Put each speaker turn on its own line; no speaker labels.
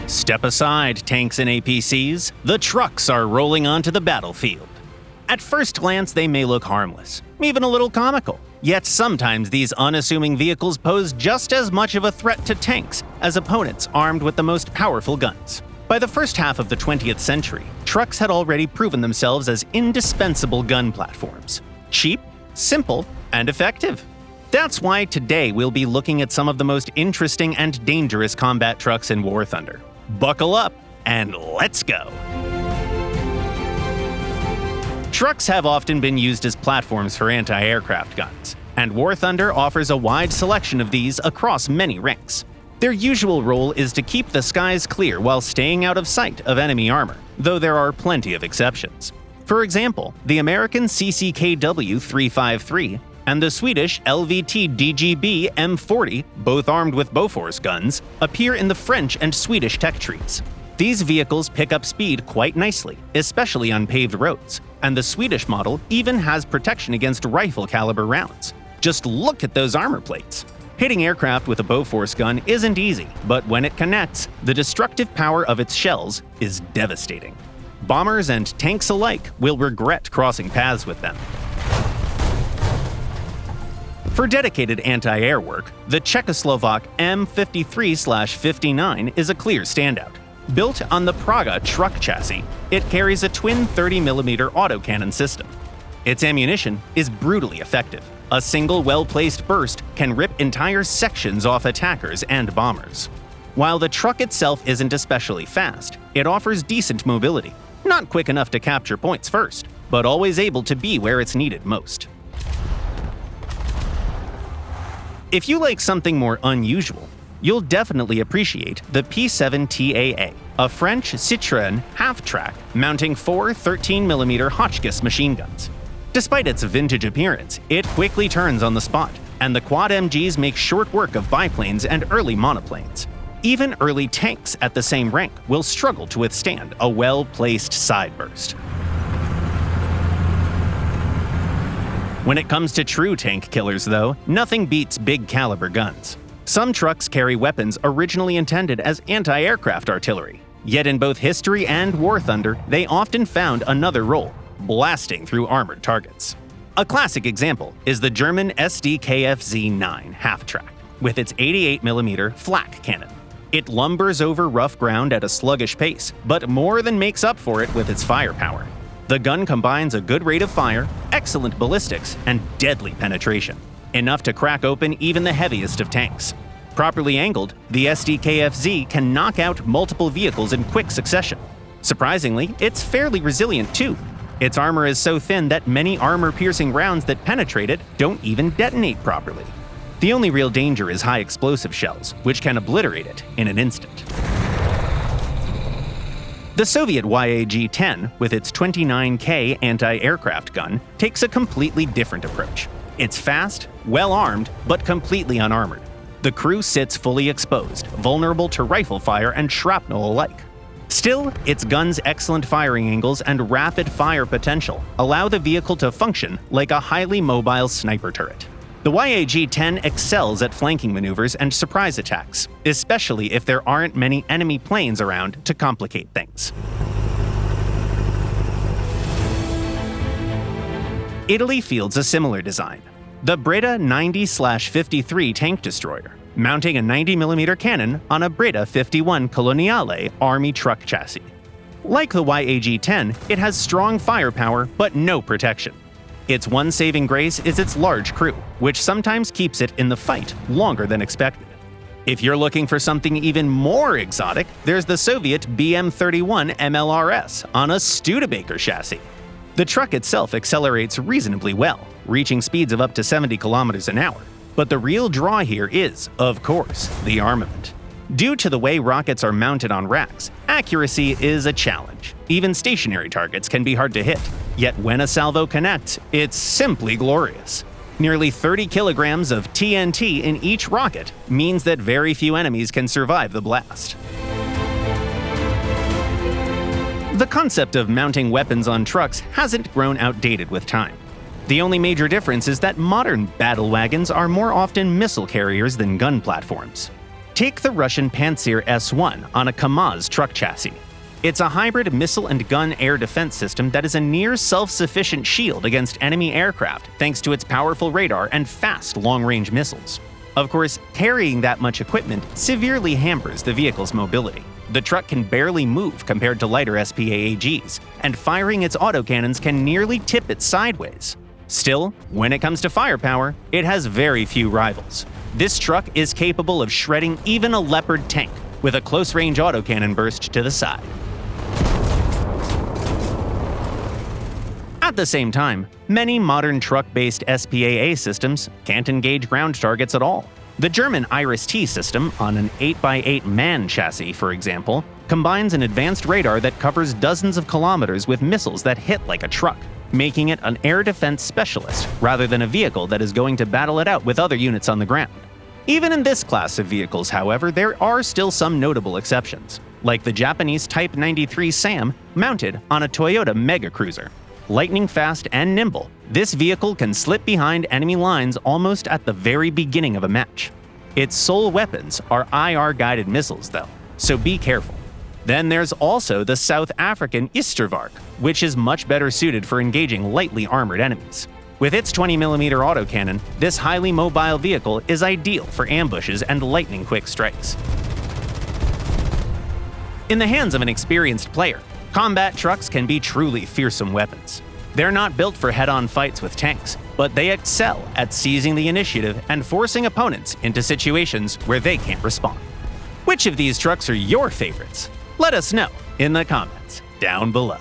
Step aside, tanks and APCs. The trucks are rolling onto the battlefield. At first glance, they may look harmless, even a little comical. Yet sometimes these unassuming vehicles pose just as much of a threat to tanks as opponents armed with the most powerful guns. By the first half of the 20th century, trucks had already proven themselves as indispensable gun platforms. Cheap, simple, and effective. That's why today we'll be looking at some of the most interesting and dangerous combat trucks in War Thunder. Buckle up, and let's go! Trucks have often been used as platforms for anti-aircraft guns, and War Thunder offers a wide selection of these across many ranks. Their usual role is to keep the skies clear while staying out of sight of enemy armor, though there are plenty of exceptions. For example, the American CCKW 353 and the Swedish LVT DGB M40, both armed with Bofors guns, appear in the French and Swedish tech trees. These vehicles pick up speed quite nicely, especially on paved roads, and the Swedish model even has protection against rifle-caliber rounds. Just look at those armor plates! Hitting aircraft with a Bofors gun isn't easy, but when it connects, the destructive power of its shells is devastating. Bombers and tanks alike will regret crossing paths with them. For dedicated anti-air work, the Czechoslovak M53/59 is a clear standout. Built on the Praga truck chassis, it carries a twin 30mm autocannon system. Its ammunition is brutally effective. A single well-placed burst can rip entire sections off attackers and bombers. While the truck itself isn't especially fast, it offers decent mobility. Not quick enough to capture points first, but always able to be where it's needed most. If you like something more unusual, you'll definitely appreciate the P7TAA, a French Citroën half-track mounting four 13mm Hotchkiss machine guns. Despite its vintage appearance, it quickly turns on the spot, and the quad MGs make short work of biplanes and early monoplanes. Even early tanks at the same rank will struggle to withstand a well-placed side burst. When it comes to true tank killers, though, nothing beats big-caliber guns. Some trucks carry weapons originally intended as anti-aircraft artillery. Yet in both history and War Thunder, they often found another role, blasting through armored targets. A classic example is the German SDKFZ-9 half-track, with its 88mm flak cannon. It lumbers over rough ground at a sluggish pace, but more than makes up for it with its firepower. The gun combines a good rate of fire, excellent ballistics, and deadly penetration, enough to crack open even the heaviest of tanks. Properly angled, the SDKFZ can knock out multiple vehicles in quick succession. Surprisingly, it's fairly resilient too. Its armor is so thin that many armor-piercing rounds that penetrate it don't even detonate properly. The only real danger is high explosive shells, which can obliterate it in an instant. The Soviet YAG-10, with its 29K anti-aircraft gun, takes a completely different approach. It's fast, well-armed, but completely unarmored. The crew sits fully exposed, vulnerable to rifle fire and shrapnel alike. Still, its gun's excellent firing angles and rapid fire potential allow the vehicle to function like a highly mobile sniper turret. The YAG-10 excels at flanking maneuvers and surprise attacks, especially if there aren't many enemy planes around to complicate things. Italy fields a similar design. The Breda 90/53 tank destroyer, mounting a 90mm cannon on a Breda 51 Coloniale army truck chassis. Like the YAG-10, it has strong firepower but no protection. Its one saving grace is its large crew, which sometimes keeps it in the fight longer than expected. If you're looking for something even more exotic, there's the Soviet BM-31 MLRS on a Studebaker chassis. The truck itself accelerates reasonably well, reaching speeds of up to 70 kilometers an hour. But the real draw here is, of course, the armament. Due to the way rockets are mounted on racks, accuracy is a challenge. Even stationary targets can be hard to hit. Yet when a salvo connects, it's simply glorious. Nearly 30 kilograms of TNT in each rocket means that very few enemies can survive the blast. The concept of mounting weapons on trucks hasn't grown outdated with time. The only major difference is that modern battle wagons are more often missile carriers than gun platforms. Take the Russian Pantsir S-1 on a Kamaz truck chassis. It's a hybrid missile and gun air defense system that is a near self-sufficient shield against enemy aircraft thanks to its powerful radar and fast long-range missiles. Of course, carrying that much equipment severely hampers the vehicle's mobility. The truck can barely move compared to lighter SPAAGs, and firing its autocannons can nearly tip it sideways. Still, when it comes to firepower, it has very few rivals. This truck is capable of shredding even a Leopard tank with a close-range autocannon burst to the side. At the same time, many modern truck-based SPAA systems can't engage ground targets at all. The German Iris-T system on an 8x8 MAN chassis, for example, combines an advanced radar that covers dozens of kilometers with missiles that hit like a truck, making it an air defense specialist rather than a vehicle that is going to battle it out with other units on the ground. Even in this class of vehicles, however, there are still some notable exceptions, like the Japanese Type 93 SAM mounted on a Toyota Mega Cruiser. Lightning fast and nimble, this vehicle can slip behind enemy lines almost at the very beginning of a match. Its sole weapons are IR-guided missiles, though, so be careful. Then there's also the South African Istervark, which is much better suited for engaging lightly armored enemies. With its 20mm autocannon, this highly mobile vehicle is ideal for ambushes and lightning-quick strikes. In the hands of an experienced player, combat trucks can be truly fearsome weapons. They're not built for head-on fights with tanks, but they excel at seizing the initiative and forcing opponents into situations where they can't respond. Which of these trucks are your favorites? Let us know in the comments down below.